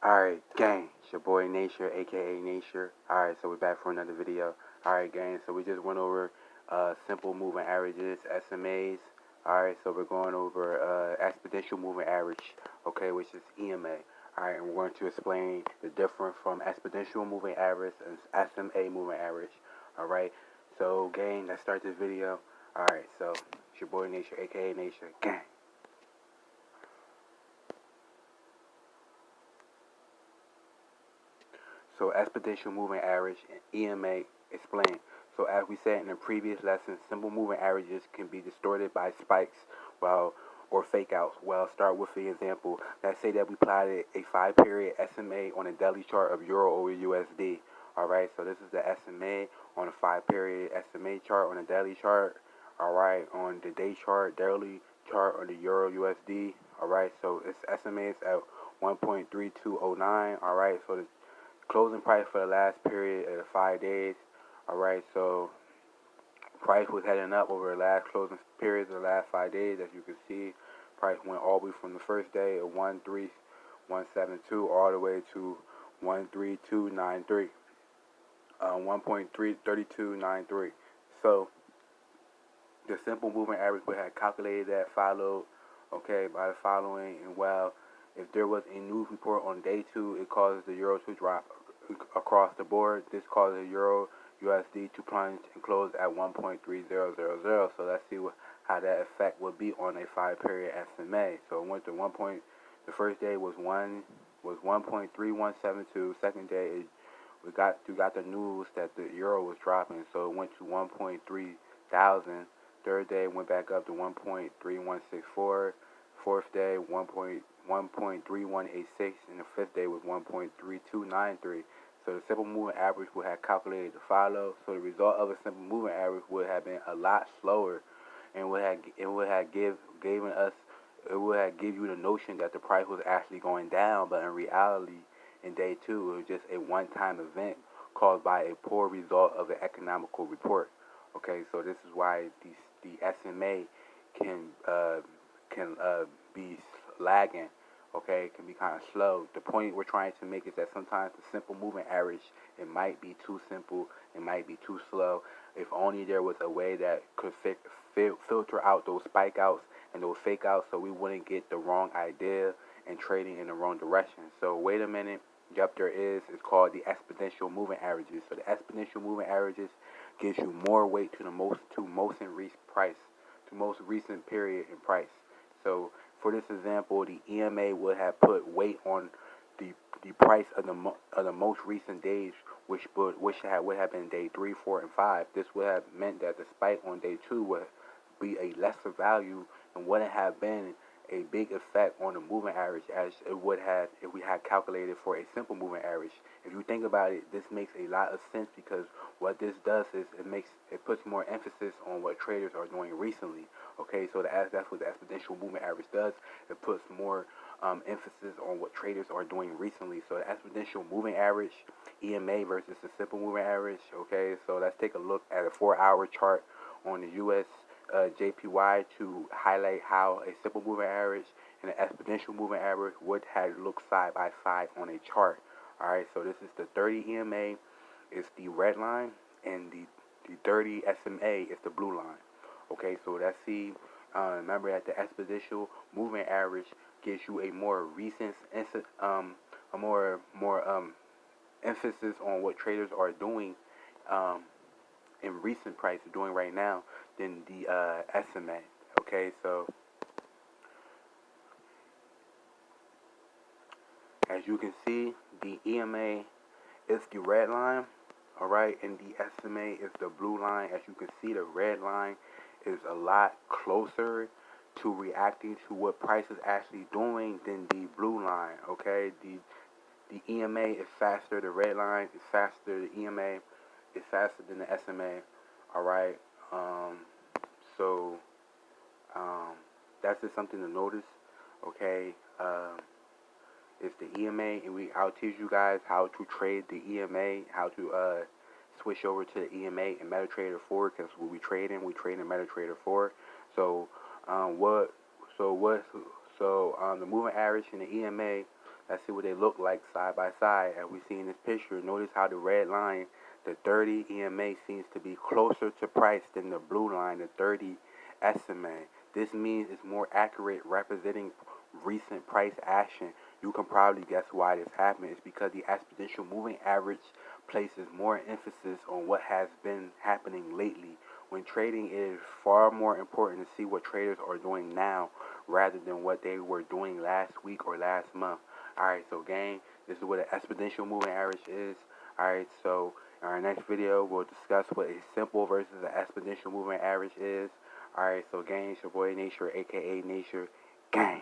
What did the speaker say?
Alright, gang, it's your boy Nature, aka Nature. Alright, so we're back for another video. Alright, gang, so we just went over simple moving averages, SMAs. Alright, so we're going over exponential moving average, okay, which is EMA. Alright, and we're going to explain the difference from exponential moving average and SMA moving average. Alright, so gang, let's start this video. Alright, so it's your boy Nature, aka Nature, gang. So exponential moving average and EMA explained. So as we said in the previous lesson, simple moving averages can be distorted by spikes or fake outs. Well, start with the example. Let's say that we plotted a 5-period SMA on a daily chart of Euro over USD. Alright, so this is the SMA on a 5-period SMA chart on a daily chart. Alright, on the day chart, daily chart on the Euro USD. Alright, so its SMA is at 1.3209. Alright, so the closing price for the last period of the 5 days. Alright, so price was heading up over the last closing periods of the last 5 days. As you can see, price went all the way from the first day of 13172 all the way to 13293. 1.3293. So the simple moving average we had calculated that followed, okay, by the following. And well, if there was a news report on day 2, it causes the euro to drop across the board. This causes the euro USD to plunge and close at 1.3000. So let's see how that effect would be on a 5-period SMA. So it went to the first day was 1.3172. Second day we got the news that the euro was dropping, so it went to 1.3000. Third day went back up to 1.3164. Fourth day 1.3186, and the fifth day was 1.3293. So the simple moving average would have calculated to follow. So the result of a simple moving average would have been a lot slower, and would have give you the notion that the price was actually going down, but in reality, in day 2, it was just a one-time event caused by a poor result of an economical report. Okay, so this is why the SMA can be lagging. Okay, it can be kind of slow. The point we're trying to make is that sometimes the simple moving average, it might be too simple, it might be too slow. If only there was a way that could filter out those spike outs and those fake outs, so we wouldn't get the wrong idea and trading in the wrong direction. So wait a minute. Yep, there is. It's called the exponential moving averages. So the exponential moving averages gives you more weight to the most recent period in price. So for this example, the EMA would have put weight on the price of the most recent days, would have been day 3, 4, and 5. This would have meant that the spike on day 2 would be a lesser value and wouldn't have been a big effect on the moving average as it would have if we had calculated for a simple moving average. If you think about it, this makes a lot of sense, because what this does is it puts more emphasis on what traders are doing recently. Okay, so that's what the exponential moving average does. It puts more emphasis on what traders are doing recently. So the exponential moving average, EMA versus the simple moving average. Okay, so let's take a look at a 4-hour chart on the US JPY to highlight how a simple moving average and an exponential moving average would have looked side by side on a chart. Alright, so this is the 30 EMA is the red line, and the 30 SMA is the blue line. Okay, so let's see. Remember that the exponential moving average gives you a more recent, emphasis on what traders are doing in recent price doing right now than the SMA. Okay, so as you can see, the EMA is the red line, alright, and the SMA is the blue line. As you can see, the red line is a lot closer to reacting to what price is actually doing than the blue line. Okay, the EMA is faster, the red line is faster, the EMA is faster than the SMA. Alright, so that's just something to notice. Okay, it's the EMA, and I'll teach you guys how to trade the EMA, how to switch over to the EMA and MetaTrader 4, because what we trade in MetaTrader 4. So the moving average and the EMA Let's see what they look like side by side. As we see in this picture, notice how the red line, the 30 EMA, seems to be closer to price than the blue line, the 30 SMA. This means it's more accurate, representing recent price action. You can probably guess why this happened. It's because the exponential moving average places more emphasis on what has been happening lately, when trading is far more important to see what traders are doing now rather than what they were doing last week or last month. Alright, so gang, this is what an exponential moving average is. Alright, so in our next video, we'll discuss what a simple versus an exponential moving average is. Alright, so gang, it's your boy Nature, aka Nature. Gang.